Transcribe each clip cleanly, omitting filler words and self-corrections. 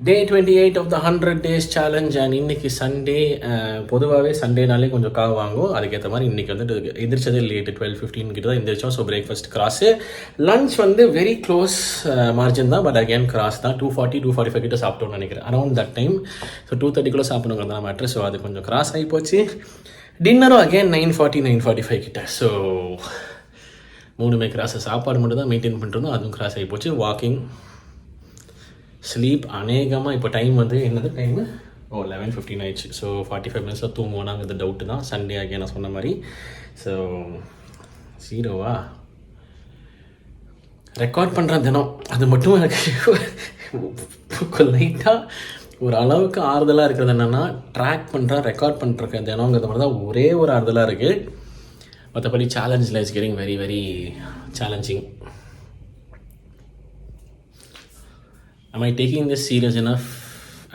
Day 28 of the 100 days challenge. And இன்னைக்கு Sunday. பொதுவாகவே சண்டேனாலே கொஞ்சம் காவு வாங்கும். அதுக்கேற்ற மாதிரி இன்றைக்கி வந்துட்டு எந்திரிச்சதே லேட்டு 12-15 கிட்ட தான் எந்திரிச்சோம். So breakfast cross. லஞ்ச் வந்து வெரி க்ளோஸ் மார்ஜின் தான். பட் அகேன் கிராஸ் தான். 240-245 கிட்ட சாப்பிட்டோம்னு நினைக்கிறேன். Around that time. ஸோ 230 சாப்பிடணுங்கிறது தான் மேட்ரு. ஸோ அது கொஞ்சம் கிராஸ் ஆகி போச்சு. டின்னரும் அகேன் 9:40-9:45 கிட்ட. ஸோ 3 கிராஸு. சாப்பாடு மட்டும் தான் மெயின்டைன் பண்ணிருந்தோம். அதுவும் கிராஸ் ஆகி போச்சு. வாக்கிங், ஸ்லீப் அநேகமாக இப்போ டைம் வந்து என்னது டைமு 11:15 ஆயிடுச்சு. ஸோ 45 மினிட்ஸில் தூங்குவோனாங்கிறது டவுட்டு தான். சண்டே ஆகிய நான் சொன்ன மாதிரி. ஸோ 0வா ரெக்கார்ட் பண்ணுறேன் தினம். அது மட்டும் எனக்கு லைட்டாக ஒரு அளவுக்கு ஆறுதலாக இருக்கிறது என்னென்னா, ட்ராக் பண்ணுறேன், ரெக்கார்ட் பண்ணுறேன் தினங்கிறது மாதிரி தான் ஒரே ஒரு ஆறுதலாக இருக்குது. மற்றபடி சேலஞ்சில் is getting very very challenging. Am I taking this serious enough?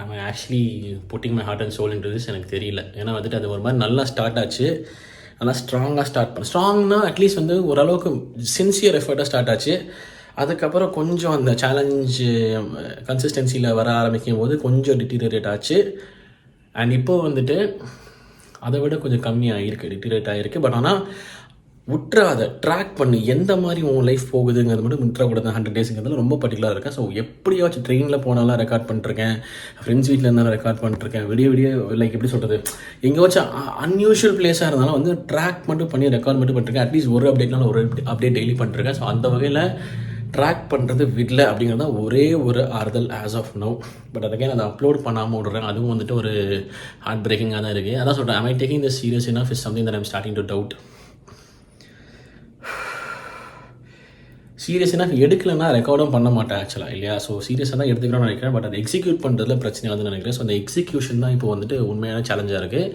Am I actually putting my heart and soul into this? எனக்கு தெரியல. ஏன்னா வந்துட்டு அது ஒரு மாதிரி நல்லா ஸ்டார்ட் ஆச்சு. நல்லா ஸ்ட்ராங்காக ஸ்டார்ட் பண்ண ஸ்ட்ராங்னா அட்லீஸ்ட் வந்து ஓரளவுக்கு சின்சியர் எஃபர்ட்டாக ஸ்டார்ட் ஆச்சு. அதுக்கப்புறம் கொஞ்சம் அந்த சேலஞ்சு கன்சிஸ்டன்சியில் வர ஆரம்பிக்கும் போது கொஞ்சம் டிட்டீரியரேட் ஆச்சு. அண்ட் இப்போ வந்துட்டு அதை விட கொஞ்சம் கம்மியாக இருக்குது, டிட்டீரியரேட் ஆகிருக்கு. பட் ஆனால் விட்றாத, ட்ராக் பண்ணி எந்த மாதிரி உன் லைஃப் போகுதுங்கிறது மட்டும் விட்டுறக்கூடாது. 100 டேஸுங்கிறதுல ரொம்ப பர்டிகுலராக இருக்கேன். ஸோ எப்படியாச்சும் ட்ரெயினில் போனாலும் ரெக்கார்ட் பண்ணிட்டுருக்கேன், ஃப்ரெண்ட்ஸ் வீட்டில் இருந்தாலும் ரெக்கார்ட் பண்ணிட்டுருக்கேன், விடிய லைக் எப்படி சொல்கிறது, எங்கேயாச்சும் அன்யூஷுவல் பிளேஸாக இருந்தாலும் வந்து ட்ராக் மட்டும் பண்ணி ரெக்கார்ட் மட்டும் பண்ணிருக்கேன். அட்லீஸ்ட் ஒரு அப்டேட்னாலும் ஒரு அப்டேட் டெய்லி பண்ணிட்டுருக்கேன். ஸோ அந்த வகையில் ட்ராக் பண்ணுறது விடல அப்படிங்கிறது தான் ஒரே ஒரு ஆறுதல் ஆஸ் ஆஃப் நோ. பட் அதுக்கே அதை அப்லோட் பண்ணாமல் விடுறேன். அதுவும் வந்துட்டு ஒரு ஹார்ட் பிரேக்கிங்காக தான் இருக்குது. அதான் சொல்கிறேன், am I taking this serious enough is something that I'm starting to doubt. சீரியஸாக எடுக்கலைன்னா ரெக்கார்டும் பண்ண மாட்டேன் ஆக்சுவலாக, இல்லையா? ஸோ சீரியஸாக தான் எடுத்துக்கிறோன்னு நினைக்கிறேன். பட் அதை எக்ஸிக்யூட் பண்ணுறதுல பிரச்சனை வந்து நினைக்கிறேன். ஸோ அந்த எக்ஸிக்யூஷன் தான் இப்போ வந்துட்டு உண்மையான சேலஞ்சாக இருக்குது.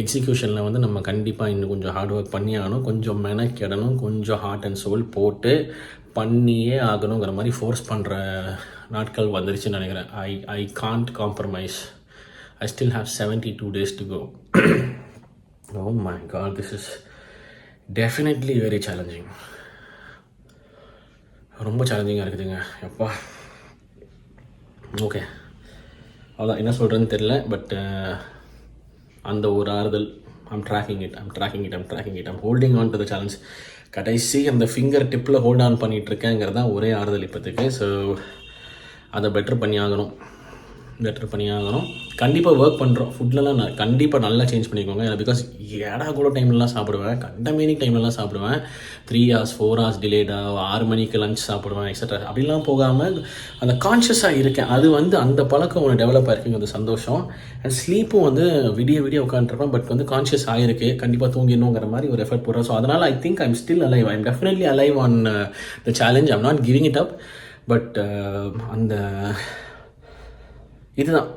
எக்ஸிக்யூஷனில் வந்து நம்ம கண்டிப்பாக இன்னும் கொஞ்சம் ஹார்ட் ஒர்க் பண்ணி ஆகணும், கொஞ்சம் மெனக்கிடணும், கொஞ்சம் ஹார்ட் அண்ட் சோல் போட்டு பண்ணியே ஆகணுங்கிற மாதிரி ஃபோர்ஸ் பண்ணுற நாட்கள் வந்துருச்சுன்னு நினைக்கிறேன். I can't compromise. I still have 72 days to go. Oh my God, this is definitely very challenging. ரொம்ப சேலஞ்சிங்காக இருக்குதுங்க எப்பா. ஓகே, அதான் என்ன சொல்கிறேன்னு தெரில. பட் அந்த ஒரு ஆறுதல், I'm holding on to the challenge. கடைசி அந்த ஃபிங்கர் டிப்பில் ஹோல்ட் ஆன் பண்ணிகிட்ருக்கேங்கிறது தான் ஒரே ஆறுதல் இப்போதைக்கு. ஸோ அதை பெட்டர் பண்ணி ஆகணும். கண்டிப்பாக ஒர்க் பண்ணுறோம். ஃபுட்லலாம் நான் கண்டிப்பாக நல்லா சேஞ்ச் பண்ணிக்கோங்க. ஏன்னா பிகாஸ் ஏடா கூட டைம்லலாம் சாப்பிடுவேன், கண்டமேனிக் டைம்லலாம் சாப்பிடுவேன். 3 hours 4 hours டிலேடாக 6 மணிக்கு லஞ்ச் சாப்பிடுவேன் எக்ஸட்ரா. அப்படிலாம் போகாமல் அந்த கான்ஷியஸாக இருக்கேன். அது வந்து அந்த பழக்கம் ஒன்று டெவலப் ஆகிருக்குங்க, சந்தோஷம். அண்ட் ஸ்லீப்பும் வந்து விடிய உட்காந்துருப்பேன். பட் வந்து கான்ஷியஸ் ஆகிருக்கு, கண்டிப்பாக தூங்கிடணுங்கிற மாதிரி ஒரு எஃபர்ட் போடுறேன். ஸோ அதனால் I think I'm still alive. I'm definitely alive on the challenge. I'm not giving it up. But அந்த இதுதான்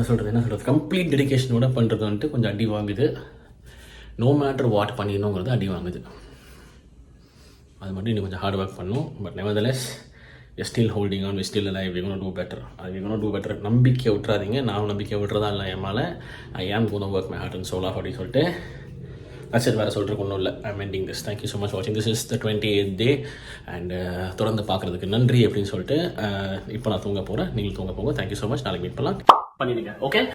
சொல்கிறது, என்ன சொல்கிறது, கம்ப்ளீட் டெடிகேஷனோட பண்ணுறது வந்துட்டு கொஞ்சம் அடி வாங்குது. நோ மேட்டர் வாட் பண்ணிடணுங்கிறது அடி வாங்குது. அது மட்டும் இன்னும் கொஞ்சம் ஹார்ட் ஒர்க் பண்ணணும். But nevertheless we still holding on, we still alive, we gonna do better. நம்பிக்கை விட்டுறாதீங்க. நான் நம்பிக்கை விட்டுறதா இல்லை என் மேலே. I am gonna work my heart and soul off அப்படின்னு சொல்லிட்டு சரி, வேறு சொல்கிறதுக்கு ஒன்றும் இல்லை. I'm ending this. Thank you so much வாட்சிங். This is the 28th day. And தொடர்ந்து பார்க்குறதுக்கு நன்றி அப்படின்னு சொல்லிட்டு இப்போ நான் தூங்க போகிறேன். நீங்கள் தூங்க போங்க. Thank you so much. நாளைக்கு மீட் பண்ணலாம். பண்ணிடுங்க. ஓகே.